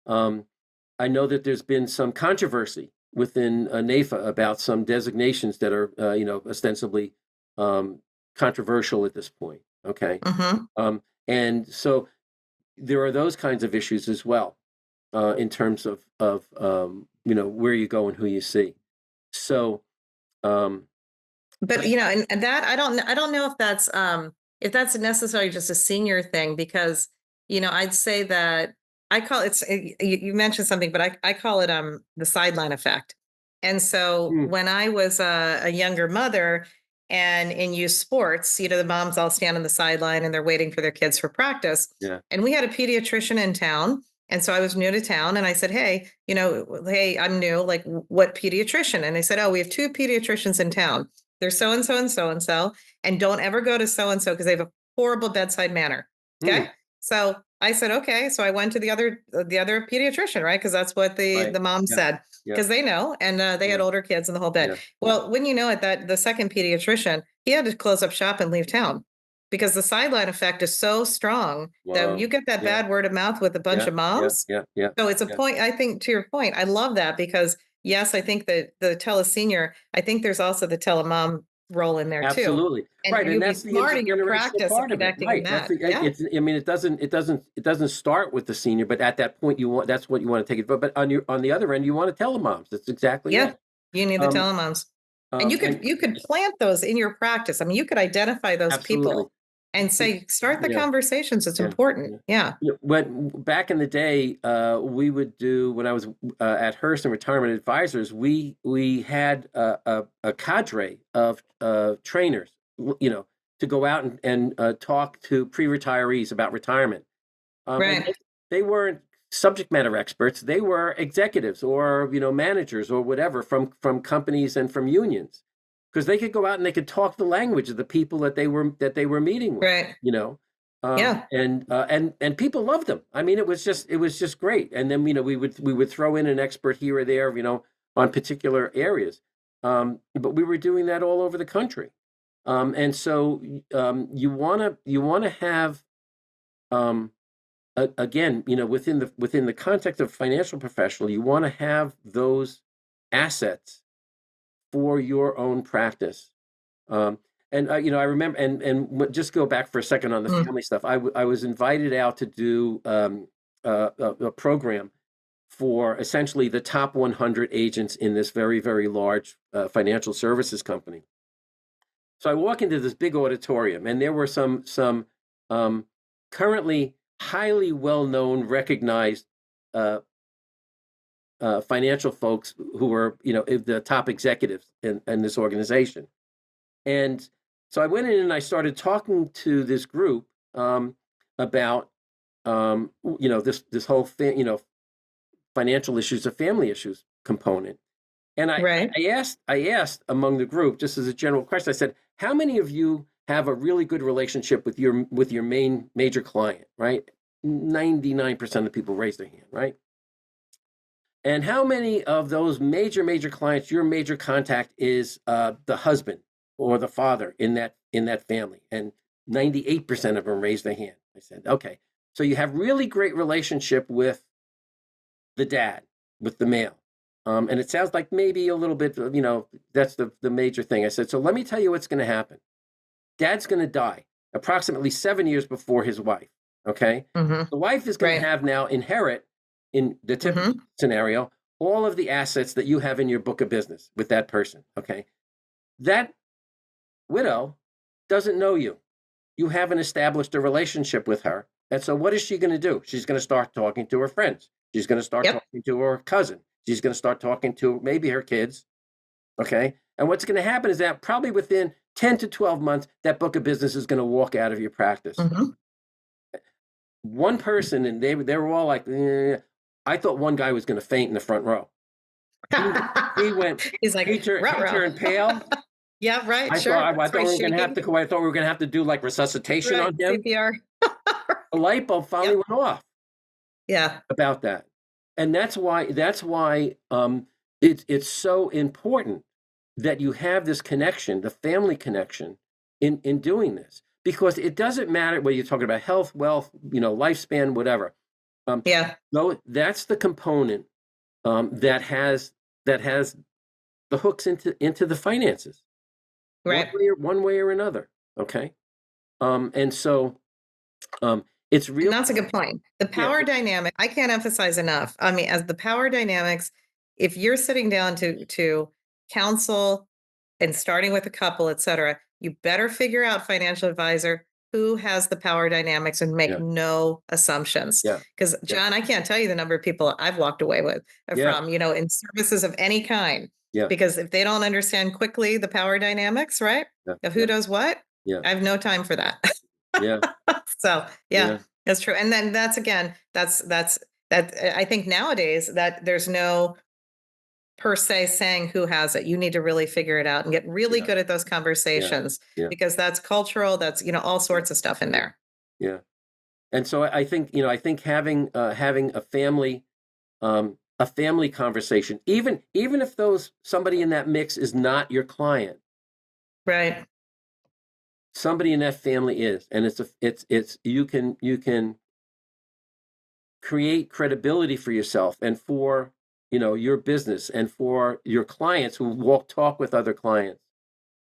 I know that there's been some controversy within NAIFA about some designations that are, ostensibly controversial at this point. Okay, Mm-hmm. and so there are those kinds of issues as well, in terms of where you go and who you see. So, But and that I don't know if that's necessarily just a senior thing, because I'd say that I call you mentioned something, but I call it the sideline effect. And so mm, when I was a younger mother and in youth sports, the moms all stand on the sideline and they're waiting for their kids for practice. yeah, And we had a pediatrician in town. And so I was new to town and I said, hey, hey, I'm new, like what pediatrician? And they said, oh, we have 2 pediatricians in town. They're so and so and so and so, and don't ever go to so and so because they have a horrible bedside manner. mm, Okay. So I said, okay. So I went to the other pediatrician, right? Because that's what the right, mom yeah, said, yeah, because they know, and they had yeah, older kids and the whole bit. yeah. Well, when you know it, that the second pediatrician, he had to close up shop and leave town because the sideline effect is so strong that you Wow, get that yeah, bad word of mouth with a bunch yeah, of yeah, moms. yeah, yeah, So it's a yeah. point. I think, to your point, I love that, because yes, I think that the telesenior, I think there's also the telemom role in there too. Absolutely. And Right. And you'd be that's the smart in your intergenerational practice of part of it. connecting in Right. that. Yeah. I mean, it doesn't start with the senior, but at that point that's what you want to take it. But on the other end, you want to tell the moms. That's exactly Yeah. it. You need the Um, telemoms. And and you could plant those in your practice. I mean, you could identify those absolutely. people and say, start the Yeah. conversations. It's Yeah. important. Yeah. Yeah. When back in the day, we would do, when I was at Hearst and Retirement Advisors, we had a cadre of trainers, to go out and talk to pre-retirees about retirement. And Right. they weren't subject matter experts; they were executives or managers or whatever from companies and from unions, because they could go out and they could talk the language of the people that they were meeting with. Right. You know, Yeah. and people loved them. I mean, it was just great. And then we would throw in an expert here or there, on particular areas. But we were doing that all over the country. And so you wanna have, again, within the context of financial professional, you want to have those assets for your own practice. I remember, just go back for a second on the family stuff. I was invited out to do a program for essentially the top 100 agents in this very, very large financial services company. So I walk into this big auditorium, and there were some currently highly well-known, recognized financial folks who were, the top executives in this organization. And so I went in and I started talking to this group about, this whole financial issues or family issues component. And Right. I asked among the group, just as a general question, I said, how many of you have a really good relationship with your main major client, right? 99% of people raised their hand, right? And how many of those major clients, your major contact is the husband or the father in that family? And 98% of them raised their hand. I said, okay, so you have really great relationship with the dad, with the male. And it sounds like maybe a little bit, that's the major thing. I said, so let me tell you what's going to happen. Dad's going to die approximately 7 years before his wife. Okay. Mm-hmm. The wife is going Right. to have now inherit, in the typical scenario, all of the assets that you have in your book of business with that person. Okay. That widow doesn't know you. You haven't established a relationship with her. And so what is she going to do? She's going to start talking to her friends. She's going to start Yep. talking to her cousin. She's going to start talking to maybe her kids. Okay. And what's going to happen is that probably within 10 to 12 months, that book of business is going to walk out of your practice. Mm-hmm. One person, and they were all like, I thought one guy was going to faint in the front row. He went, He's like, he turned pale. Yeah, right. I Sure. thought That's we why were he's going to have shaking. to I thought we were going to have to do like resuscitation Right. on him. CPR. The light bulb finally Yep. went off Yeah. about that. And that's why it's so important that you have this connection, the family connection, in doing this, because it doesn't matter whether you're talking about health, wealth, lifespan, whatever. Yeah. No, that's the component that has the hooks into the finances, Right. one way or another. Okay, and so it's And real. that's a good point. The Yeah, power dynamic, I can't emphasize enough. I mean, as the power dynamics, if you're sitting down to counsel and starting with a couple, et cetera, you better figure out financial advisor who has the power dynamics and make yeah, no assumptions. yeah, Because yeah, John, I can't tell you the number of people I've walked away with yeah, from, in services of any kind. yeah, Because if they don't understand quickly the power dynamics, right? yeah, Of who does what, yeah, I have no time for that. yeah, So yeah, yeah, that's true. And then that's that I think nowadays that there's no per se saying who has it. You need to really figure it out and get really yeah, good at those yeah, conversations yeah, because that's cultural, that's all yeah, sorts of stuff in yeah, there. yeah. And so I think having a family conversation, even if somebody in that mix is not your client, Right. somebody in that family is, and it's you can create credibility for yourself and for your business and for your clients who talk with other clients,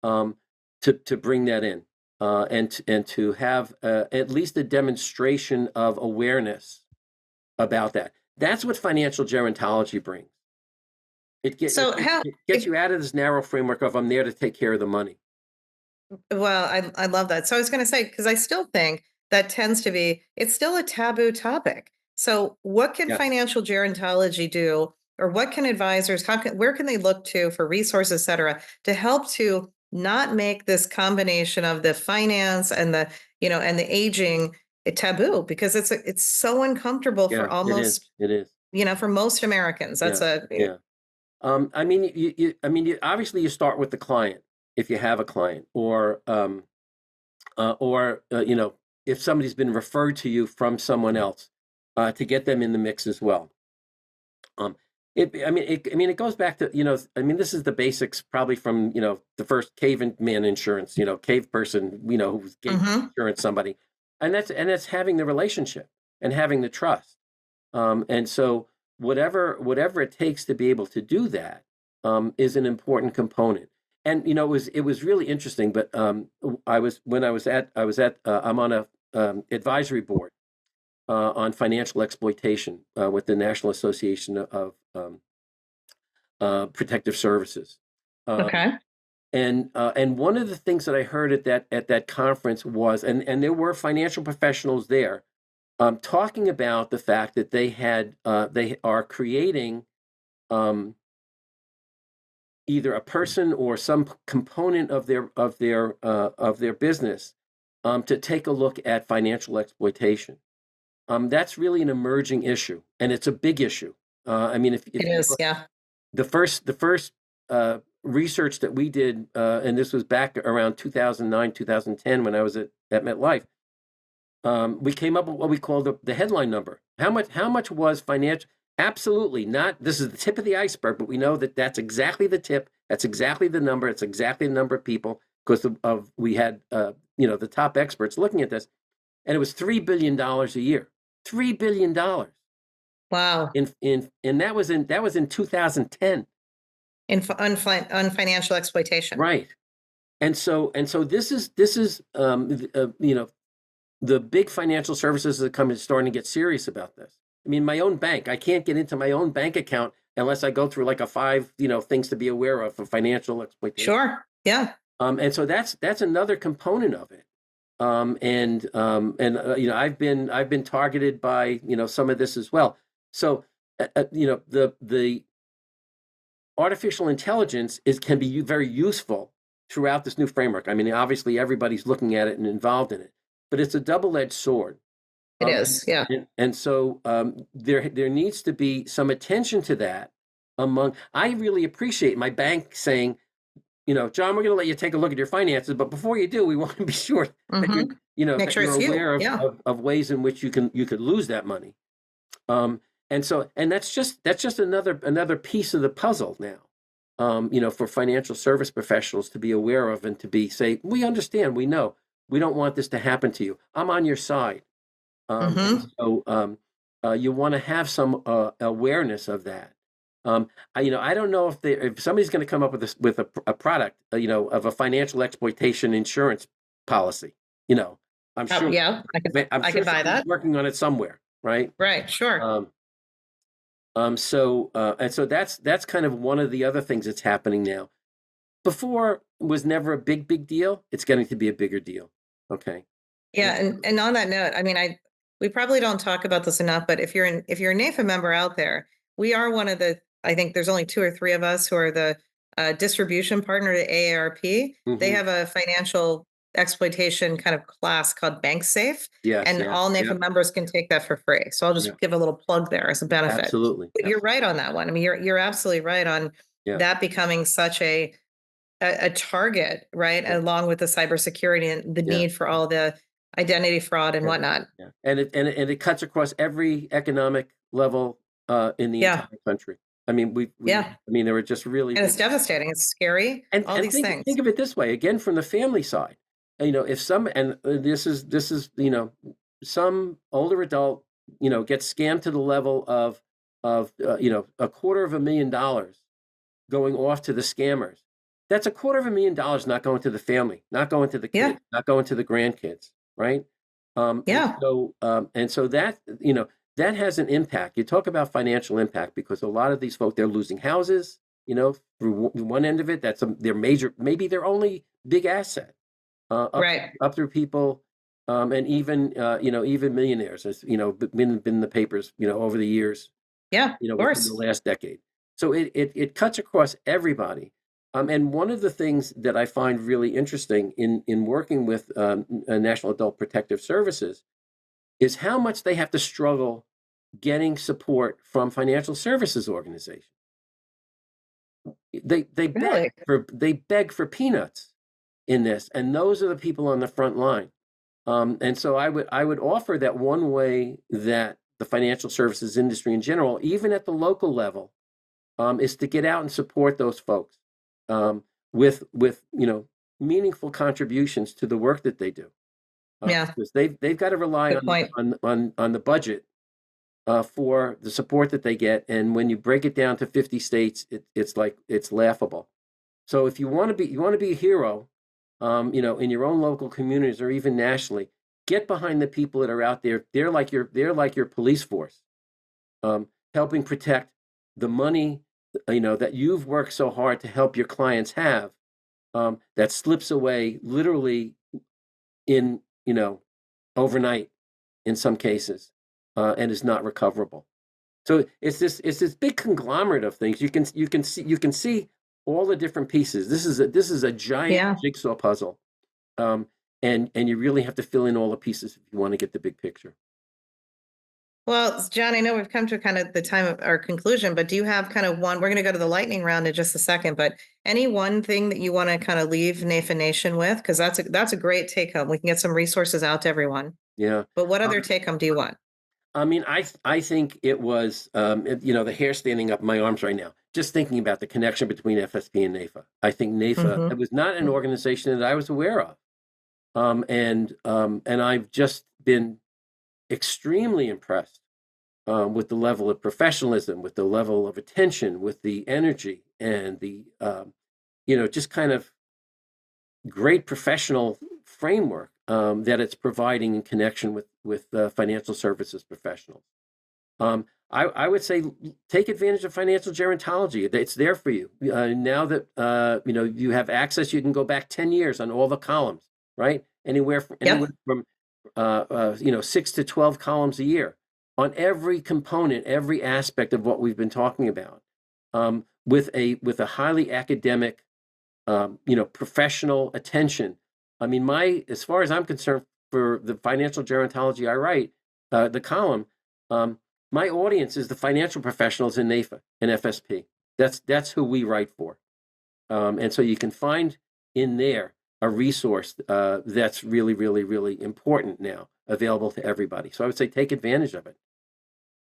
to bring that in, and to have at least a demonstration of awareness about that. That's what financial gerontology brings. So how It gets you out of this narrow framework of I'm there to take care of the money. well, I love that. So I was going to say, because I still think that tends to be, it's still a taboo topic. So what can Yes. financial gerontology do, or what can advisors, where can they look to for resources, et cetera, to help to not make this combination of the finance and and the aging a taboo because it's so uncomfortable for Yeah, it is. almost, It is. for most Americans. That's Yeah. Yeah. I mean, obviously you start with the client if you have a client, or if somebody's been referred to you from someone else, to get them in the mix as well. It goes back to, this is the basics probably from, the first caveman insurance, cave person, who's gave Mhm. insurance somebody, and that's having the relationship and having the trust. And so whatever it takes to be able to do that, is an important component. And it was really interesting. But I'm on a advisory board on financial exploitation with the National Association of Protective Services. Okay. And one of the things that I heard at that conference was, and there were financial professionals there, talking about the fact that they are creating either a person or some component of their business to take a look at financial exploitation. That's really an emerging issue, and it's a big issue. I mean, if It you is, look, yeah. the first research that we did, and this was back around 2009, 2010, when I was at MetLife, we came up with what we call the headline number. How much was financial? Absolutely not. This is the tip of the iceberg, but we know that that's exactly the tip. That's exactly the number. It's exactly the number of people, because we had the top experts looking at this, and it was $3 billion a year. $3 billion. Wow. And that was in 2010. On financial exploitation. Right. And so this is the big financial services that come starting to get serious about this. I mean, my own bank, I can't get into my own bank account unless I go through like a 5 things to be aware of for financial exploitation. Sure. Yeah. And so that's another component of it. I've been targeted by some of this as well. So the artificial intelligence can be very useful throughout this new framework. I mean, obviously everybody's looking at it and involved in it, but it's a double-edged sword. It is, yeah. And so there needs to be some attention to that. I really appreciate my bank saying, John, we're going to let you take a look at your finances, but before you do, we want to be sure that Make sure you're it's aware you. of ways in which you could lose that money. And that's just another piece of the puzzle now. For financial service professionals to be aware of and to say, we understand, we know, we don't want this to happen to you. I'm on your side. And so you want to have some awareness of that. I don't know if somebody's going to come up with a product, of a financial exploitation insurance policy. I'm sure. Yeah, I could buy that. Working on it somewhere, right? Right. Sure. So that's kind of one of the other things that's happening now. Before was never a big deal. It's getting to be a bigger deal. Okay. Yeah, and on that note, I mean, we probably don't talk about this enough, but if you're a NAIFA member out there, we are one of the. I think there's only 2 or 3 of us who are the distribution partner to AARP. They have a financial exploitation kind of class called Bank Safe, and all NAIFA members can take that for free. So I'll just give a little plug there as a benefit. Absolutely. But you're right on that one. I mean, you're absolutely right on that becoming such a target, right? Along with the cybersecurity and the need for all the identity fraud and whatnot. Yeah. And it cuts across every economic level in the entire country. I mean, I mean, there were just really, and it's devastating. It's scary. And all these things. Think of it this way, again, from the family side. If this is some older adult gets scammed to the level of $250,000 going off to the scammers. That's $250,000 not going to the family, not going to the kids, not going to the grandkids, right? And so that that has an impact. You talk about financial impact because a lot of these folks, they're losing houses. Through one end of it, that's their major, maybe their only big asset. Up through people, and even even millionaires, as been in the papers, over the years. Yeah, of course. Within the last decade. So it cuts across everybody. And one of the things that I find really interesting in working with National Adult Protective Services is how much they have to struggle getting support from financial services organizations. They beg for peanuts in this, and those are the people on the front line. And so I would offer that one way that the financial services industry in general, even at the local level, is to get out and support those folks with meaningful contributions to the work that they do. Because they've got to rely on the budget for the support that they get, and when you break it down to 50 states, it's laughable. So if you want to be a hero, in your own local communities or even nationally, get behind the people that are out there. They're like your police force, helping protect the money, that you've worked so hard to help your clients have, that slips away literally in, overnight in some cases, and is not recoverable. So it's this big conglomerate of things. You can see all the different pieces. This is a giant Yeah. jigsaw puzzle, um, and you really have to fill in all the pieces if you want to get the big picture. Well, John, I know we've come to kind of the time of our conclusion, but do you have kind of one? We're going to go to the lightning round in just a second, but any one thing that you want to kind of leave NAIFA Nation with? Because that's a great take home. We can get some resources out to everyone. Yeah. But what other take home do you want? I mean, I think it was, the hair standing up my arms right now, just thinking about the connection between FSP and NAIFA. I think NAIFA, it was not an organization that I was aware of. And I've just been extremely impressed, with the level of professionalism, with the level of attention, with the energy, and the, just kind of great professional framework, that it's providing in connection with financial services professionals. I would say take advantage of financial gerontology. It's there for you now that you have access. You can go back 10 years on all the columns, right? Anywhere from 6 to 12 columns a year on every component, every aspect of what we've been talking about, with a highly academic, professional attention. I mean, as far as I'm concerned, for the financial gerontology I write, the column, my audience is the financial professionals in NAIFA and FSP. That's who we write for. And so you can find in there a resource that's really, really, really important now, available to everybody. So I would say take advantage of it.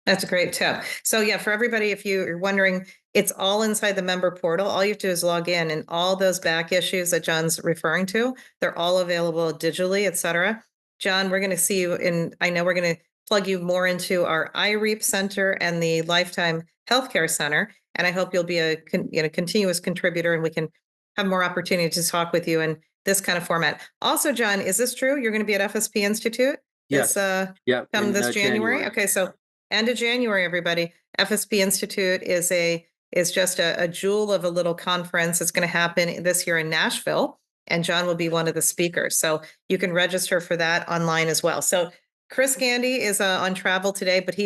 That's a great tip. So yeah, for everybody, if you're wondering, it's all inside the member portal. All you have to do is log in, and all those back issues that John's referring to, they're all available digitally, et cetera. John, we're going to see you I know we're going to plug you more into our iReap Center and the Lifetime Healthcare Center. And I hope you'll be a continuous contributor, and we can have more opportunity to talk with you in this kind of format. Also, John, is this true? You're going to be at FSP Institute Yes. Yeah. come in this January? Okay, so end of January, everybody. FSP Institute is just a jewel of a little conference. It's going to happen this year in Nashville, and John will be one of the speakers. So you can register for that online as well. So Chris Gandy is on travel today, but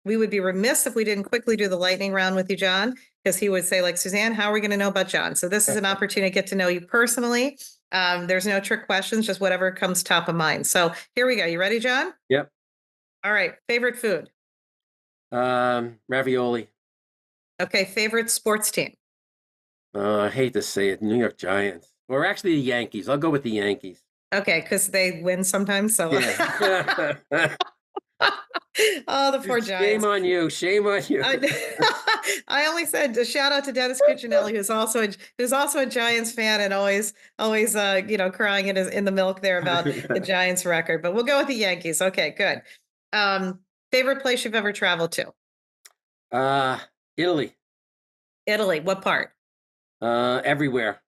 we would be remiss if we didn't quickly do the lightning round with you, John, because he would say, like, Suzanne, how are we going to know about John? So this is an opportunity to get to know you personally. There's no trick questions, just whatever comes top of mind. So here we go. You ready, John? Yep. All right. Favorite food? Ravioli. Okay. Favorite sports team? I hate to say it, New York Giants. Or actually the Yankees. I'll go with the Yankees. Okay, because they win sometimes. So Yeah. oh, the poor Giants. Shame on you. Shame on you. I only said a shout out to Dennis Cuccinelli, who's also a Giants fan and always crying in the milk there about the Giants record. But we'll go with the Yankees. Okay, good. Favorite place you've ever traveled to? Italy. Italy. What part? Everywhere.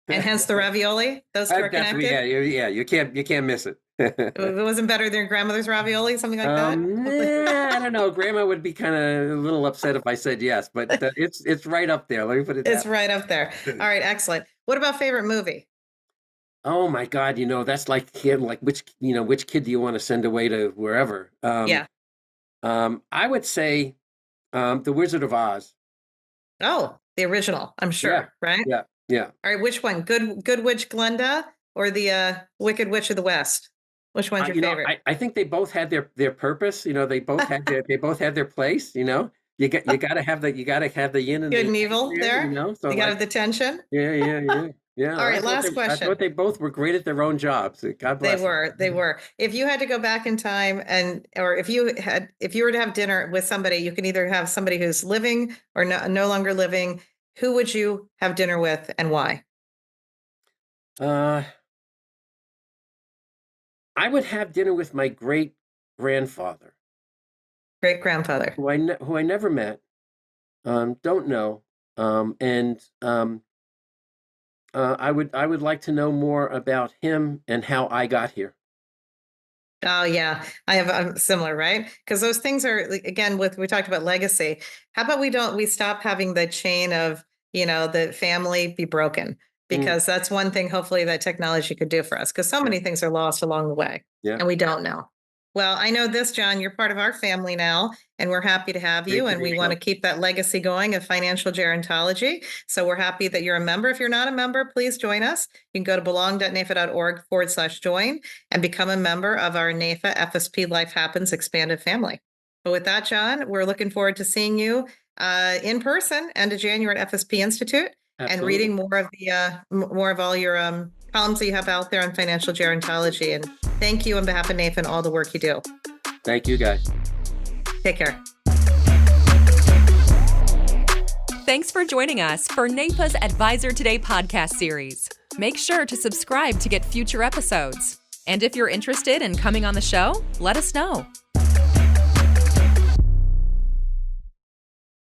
And hence the ravioli. Those two are connected. Yeah. You can't miss it. It wasn't better than your grandmother's ravioli, something like that. I don't know. Grandma would be kind of a little upset if I said yes, but it's right up there. Let me put it. It's right up there. All right, excellent. What about favorite movie? Oh my God, that's like which kid do you want to send away to wherever? Yeah. I would say The Wizard of Oz. Oh, the original, I'm sure, right? Yeah. Yeah. All right, which one? Good Witch Glenda or the Wicked Witch of the West? Which one's your favorite? I think they both had their purpose. They both had their place. You gotta have the yin and good and evil there. So you gotta have the tension. Yeah. All right, last question. I thought they both were great at their own jobs. God bless. They were. If you had to go back in time, or if you were to have dinner with somebody, you can either have somebody who's living or no longer living. Who would you have dinner with, and why? I would have dinner with my great grandfather. Great grandfather. Who I never met, don't know, and I would like to know more about him and how I got here. Oh yeah, I have similar, right? Because those things are again with we talked about legacy. How about we stop having the chain of the family be broken Mm, because that's one thing hopefully that technology could do for us because so yeah, many things are lost along the way yeah. and we don't know. Well, I know this, John. You're part of our family now, and we're happy to have Great you. to And we meet want you. to keep that legacy going of financial gerontology. So we're happy that you're a member. If you're not a member, please join us. You can go to belong.naifa.org/join and become a member of our NAIFA FSP Life Happens Expanded Family. But with that, John, we're looking forward to seeing you in person end of January at FSP Institute and Absolutely. reading more of all your columns that you have out there on financial gerontology. And thank you on behalf of NAIFA and all the work you do. Thank you, guys. Take care. Thanks for joining us for NAIFA's Advisor Today podcast series. Make sure to subscribe to get future episodes. And if you're interested in coming on the show, let us know.